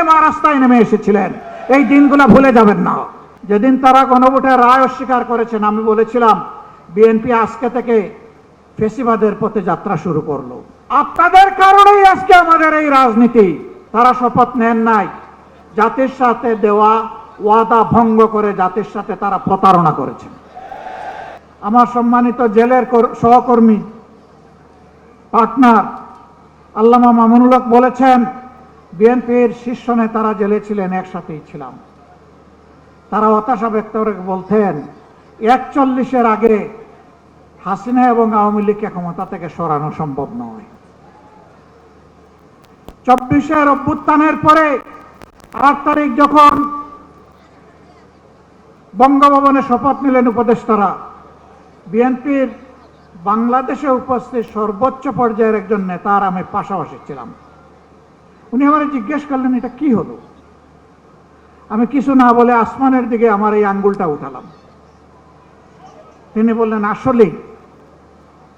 মা রাস্তায় নেমে এসেছিলেন। এই দিনগুলো ভুলে যাবেন না। যেদিন তারা গণভোটের রায় অস্বীকার করেছেন, আমি বলেছিলাম বিএনপি আজকে থেকে ফেসিবাদের পথে যাত্রা শুরু করলো। আপনাদের কারণেই আজকে আমাদের এই রাজনীতি। তারা শপথ নেন নাই, জাতির সাথে দেওয়া ওয়াদা ভঙ্গ করে জাতির সাথে তারা প্রতারণা করেছে। আমার সম্মানিত জেলের সহকর্মী পার্টনার আল্লামা মামুনুল হক বলেছেন, বিএনপির শীর্ষ নেতারা জেলে ছিলেন, একসাথেই ছিলাম। তারা হতাশা ব্যক্ত করে বলতেন 41-এর আগে হাসিনা এবং আওয়ামী লীগকে ক্ষমতা থেকে সরানো সম্ভব নয়। 24-এর অভ্যুত্থানের পরে 8 তারিখ যখন বঙ্গভবনে শপথ নিলেন উপদেষ্টারা, বিএনপির বাংলাদেশে উপস্থিত সর্বোচ্চ পর্যায়ের একজন নেতার আমি পাশাপাশি ছিলাম। উনি আমাকে জিজ্ঞেস করলেন, এটা কি হলো? আমি কিছু না বলে আসমানের দিকে আমার এই আঙ্গুলটা উঠালাম। তিনি বললেন, আসলে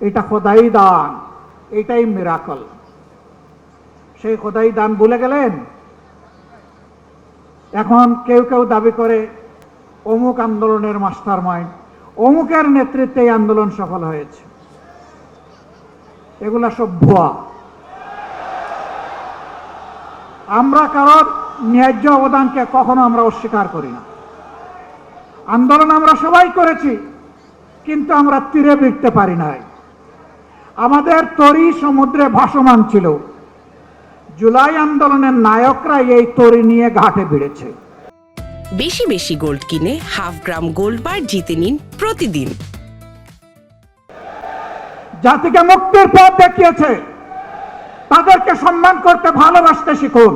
এটা খোদাই দান, এটাই মিরাকল। সেই খোদাই দান ভুলে গেলেন। এখন কেউ কেউ দাবি করে অমুক আন্দোলনের মাস্টার মাইন্ড, অমুকের নেতৃত্বে এই আন্দোলন সফল হয়েছে। এগুলা সব ভুয়া। আমরা কারোর ন্যায্য অবদানকে কখনো আমরা অস্বীকার করি না। আন্দোলন আমরা সবাই করেছি, কিন্তু আমরা তীরে ভিড়তে পারি নাই। আমাদের তরি সমুদ্রে ভাসমান ছিল। জুলাই আন্দোলনের নায়করা এই তরি নিয়ে ঘাটে ভিড়েছে। বেশি বেশি গোল্ড কিনে হাফ গ্রাম গোল্ড বার জিতে নিন প্রতিদিন। জাতিকে মুক্তির পথ দেখিয়েছে, তাদেরকে সম্মান করতে ভালোবাসতে শিখুন।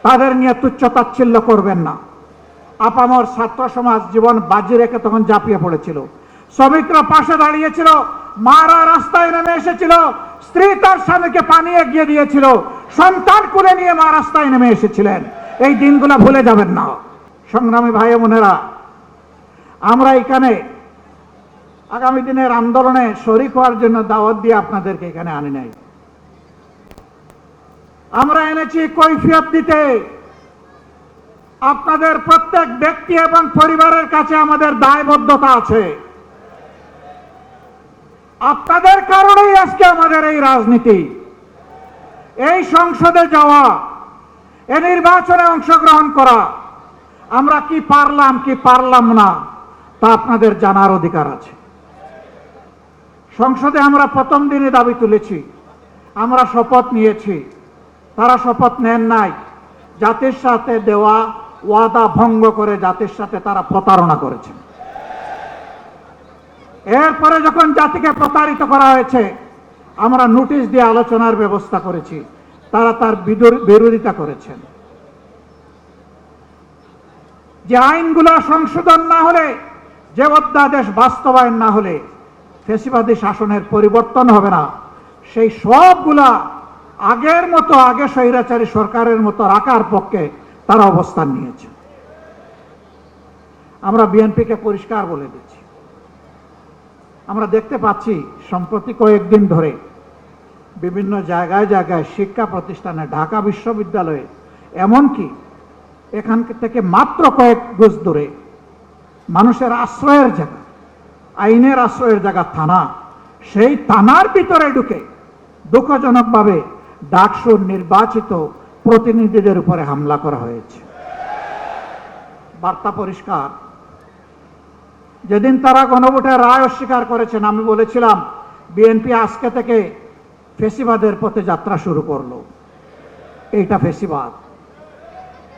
তাদের নিয়ে তুচ্ছ-তাচ্ছিল্য করবেন না। আপামর ছাত্র সমাজ জীবন বাজি রেখে তখন ঝাঁপিয়ে পড়েছিল। শ্রমিকরা পাশে দাঁড়িয়েছিল, মারা রাস্তায় নেমে এসেছিল, স্ত্রী তার স্বামীকে পানি এগিয়ে দিয়েছিল, সন্তান কোলে নিয়ে মা রাস্তায় নেমে এসেছিলেন। এই দিনগুলো ভুলে যাবেন না। সংগ্রামী ভাই বোনেরা, আমরা এখানে আগামী দিনের আন্দোলনে শরীক হওয়ার জন্য দাওয়াত দিয়ে আপনাদেরকে এখানে আনি নাই। আমরা এনেছি কৈফিয়ত দিতে। আপনাদের প্রত্যেক ব্যক্তি এবং পরিবারের কাছে আমাদের দায়বদ্ধতা আছে। আপনাদের কারণেই আজকে আমাদের এই রাজনীতি, এই সংসদে যাওয়া, এই নির্বাচনে অংশগ্রহণ করা। আমরা কি পারলাম কি পারলাম না তা আপনাদের জানার অধিকার আছে। সংসদে আমরা প্রথম দিনে দাবি তুলেছি, আমরা শপথ নিয়েছি। তারা শপথ নেন নাই, জাতির সাথে দেওয়া ওয়াদা ভঙ্গ করে জাতির সাথে তারা প্রতারণা করেছে। এরপরে যখন জাতিকে প্রতারিত করা হয়েছে, আমরা নোটিশ দিয়ে আলোচনার ব্যবস্থা করেছি, তারা তার বিরোধিতা করেছেন। যে আইনগুলো সংশোধন না হলে, যে অধ্যাদেশ বাস্তবায়ন না হলে ফ্যাসিবাদী শাসনের পরিবর্তন হবে না, সেই সবগুলা আগের মতো, আগে স্বৈরাচারী সরকারের মতো রাখার পক্ষে তারা অবস্থান নিয়েছে। আমরা বিএনপিকে পরিষ্কার বলে দিচ্ছি, আমরা দেখতে পাচ্ছি সম্প্রতি কয়েকদিন ধরে বিভিন্ন জায়গায় জায়গায় শিক্ষা প্রতিষ্ঠানে, ঢাকা বিশ্ববিদ্যালয়ে, এমনকি এখান থেকে মাত্র কয়েক গজ দূরে মানুষের আশ্রয়ের জায়গা, আইনের আশ্রয়ের জায়গা থানা, সেই থানার ভিতরে ঢুকে দুঃখজনকভাবে ডাকসুর নির্বাচিত প্রতিনিধিদের উপরে হামলা করা হয়েছে। বার্তা পরিষ্কার। যেদিন তারা গণভোটের রায় অস্বীকার করেছেন, আমি বলেছিলাম বিএনপি আজকে থেকে ফেসিবাদের পথে যাত্রা শুরু করলো। এইটা ফেসিবাদ।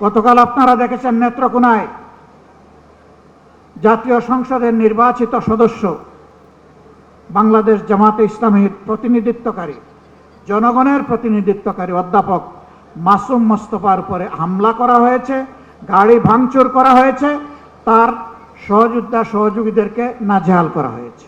গতকাল আপনারা দেখেছেন নেত্রকোনায় জাতীয় সংসদের নির্বাচিত সদস্য, বাংলাদেশ জামাতে ইসলামীর প্রতিনিধিত্বকারী, জনগণের প্রতিনিধিত্বকারী অধ্যাপক মাসুম মোস্তফার উপরে হামলা করা হয়েছে, গাড়ি ভাঙচুর করা হয়েছে, তার সহযোদ্ধাদেরকে নাজেহাল করা হয়েছে।